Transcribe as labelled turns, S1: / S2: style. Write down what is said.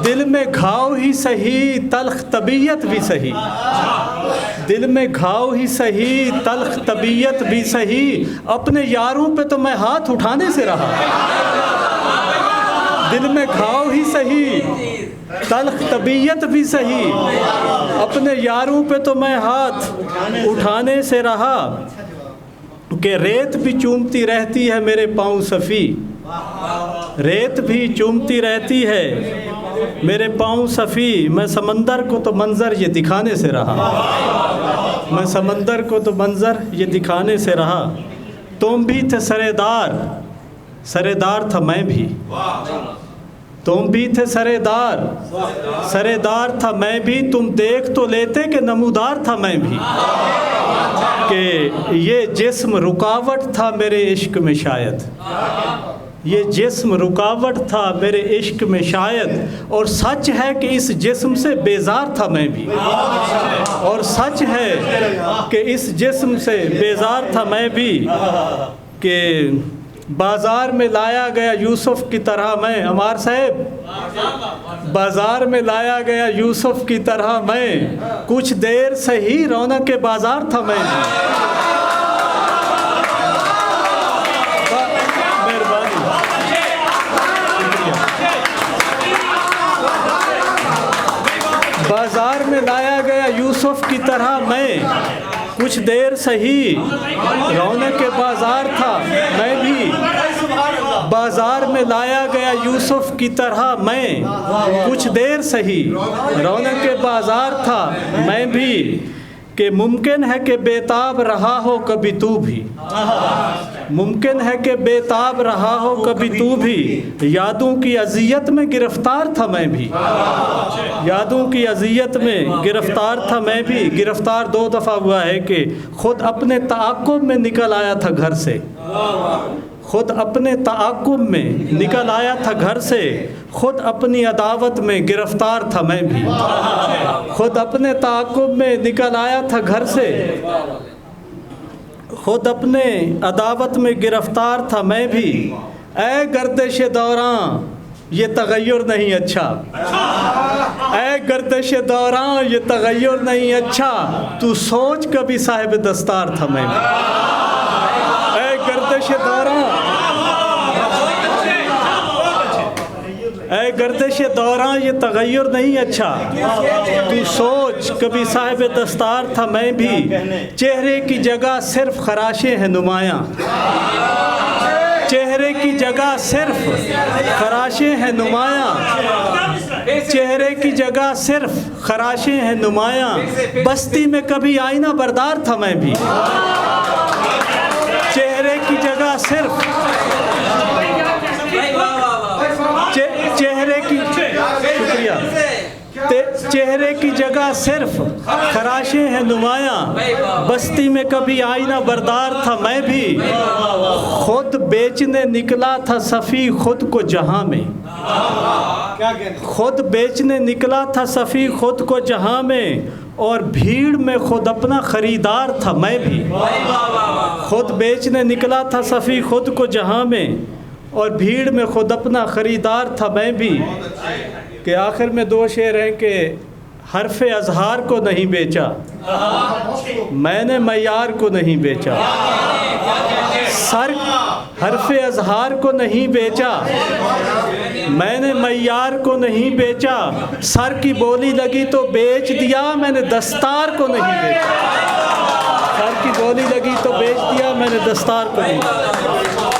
S1: दिल में घाव ही सही तल्ख तबीयत भी सही, दिल में घाव ही सही तल्ख तबीयत भी सही, अपने यारों पे तो मैं हाथ उठाने से रहा। दिल में घाव ही सही तल्ख तबीयत भी सही, अपने यारों पे तो मैं हाथ उठाने से रहा। कि रेत भी चूमती रहती है मेरे पाँव सफ़ी, रेत भी चूमती रहती है मेरे पाँव सफ़ी, मैं समंदर को तो मंज़र ये दिखाने से रहा, मैं समंदर को तो मंज़र ये दिखाने से रहा। तुम भी थे सरेदार, सरेदार था मैं भी, तुम भी थे सरेदार, सरेदार था मैं भी, तुम देख तो लेते कि नमूदार था मैं भी। कि ये जिस्म रुकावट था मेरे इश्क में शायद, ये जिस्म रुकावट था मेरे इश्क में शायद, और सच है कि इस जिस्म से बेजार था मैं भी, और सच है कि इस जिस्म से बेजार था मैं भी। कि बाज़ार में लाया गया यूसुफ की तरह मैं, अमार साहब, बाज़ार में लाया गया यूसुफ की तरह मैं, कुछ देर से ही रौनक के बाज़ार था मैं। मेहरबानी, बाज़ार में लाया गया यूसुफ की तरह मैं, कुछ देर सही रौनक के बाज़ार था मैं भी। बाज़ार में लाया गया यूसुफ की तरह मैं, कुछ देर सही रौनक के बाज़ार था मैं भी। कि मुमकिन है कि बेताब रहा हो कभी तू भी, मुमकिन है कि बेताब रहा हो कभी तू भी, यादों की अज़ियत में गिरफ़्तार था मैं भी, यादों की अज़ियत में गिरफ़्तार था मैं भी। गिरफ़्तार 2 दफ़ा हुआ है कि ख़ुद अपने ताक़ुब में निकल आया था घर से, ख़ुद अपने ताक़ुब में निकल आया था घर से, ख़ुद अपनी अदावत में गिरफ़्तार था मैं भी, ख़ुद अपने ताक़ुब में निकल आया था घर से, ख़ुद अपने अदावत में गिरफ़्तार था मैं भी। ऐ गर्दिश दौरान ये तग़य्युर नहीं अच्छा, ऐ गर्दिश दौरान ये तग़य्युर नहीं अच्छा, तू सोच कभी साहिब दस्तार था मैं भी। ऐ गर्दिश दौरान, ऐ गर्दिश दौरान ये तग़य्युर नहीं अच्छा, तू सोच कभी साहिब दस्तार था मैं भी। चेहरे की जगह सिर्फ खराशें हैं नुमायाँ, चेहरे की जगह सिर्फ खराशें हैं नुमायाँ, चेहरे की जगह सिर्फ खराशें हैं नुमायाँ, बस्ती में कभी आईना बरदार था मैं भी। चेहरे की जगह सिर्फ, चेहरे की, शुक्रिया, चेहरे की जगह सिर्फ खराशें हैं नुमायाँ, बस्ती में कभी आईना बरदार था मैं भी। खुद बेचने निकला था सफ़ी खुद को जहाँ में, खुद बेचने निकला था सफ़ी खुद को जहाँ में, और भीड़ में खुद अपना ख़रीदार था मैं भी। खुद बेचने निकला था सफ़ी खुद को जहाँ में, और भीड़ में खुद अपना ख़रीदार था मैं भी। कि आखिर में 2 शेर हैं कि हर्फ़ अज़हार को नहीं बेचा, मैंने मयार को नहीं बेचा, सर हर्फ़ अज़हार को नहीं बेचा, मैंने मयार को नहीं बेचा, सर की बोली लगी तो बेच दिया, मैंने दस्तार को नहीं बेचा, सर की बोली लगी तो बेच दिया, मैंने दस्तार को नहीं।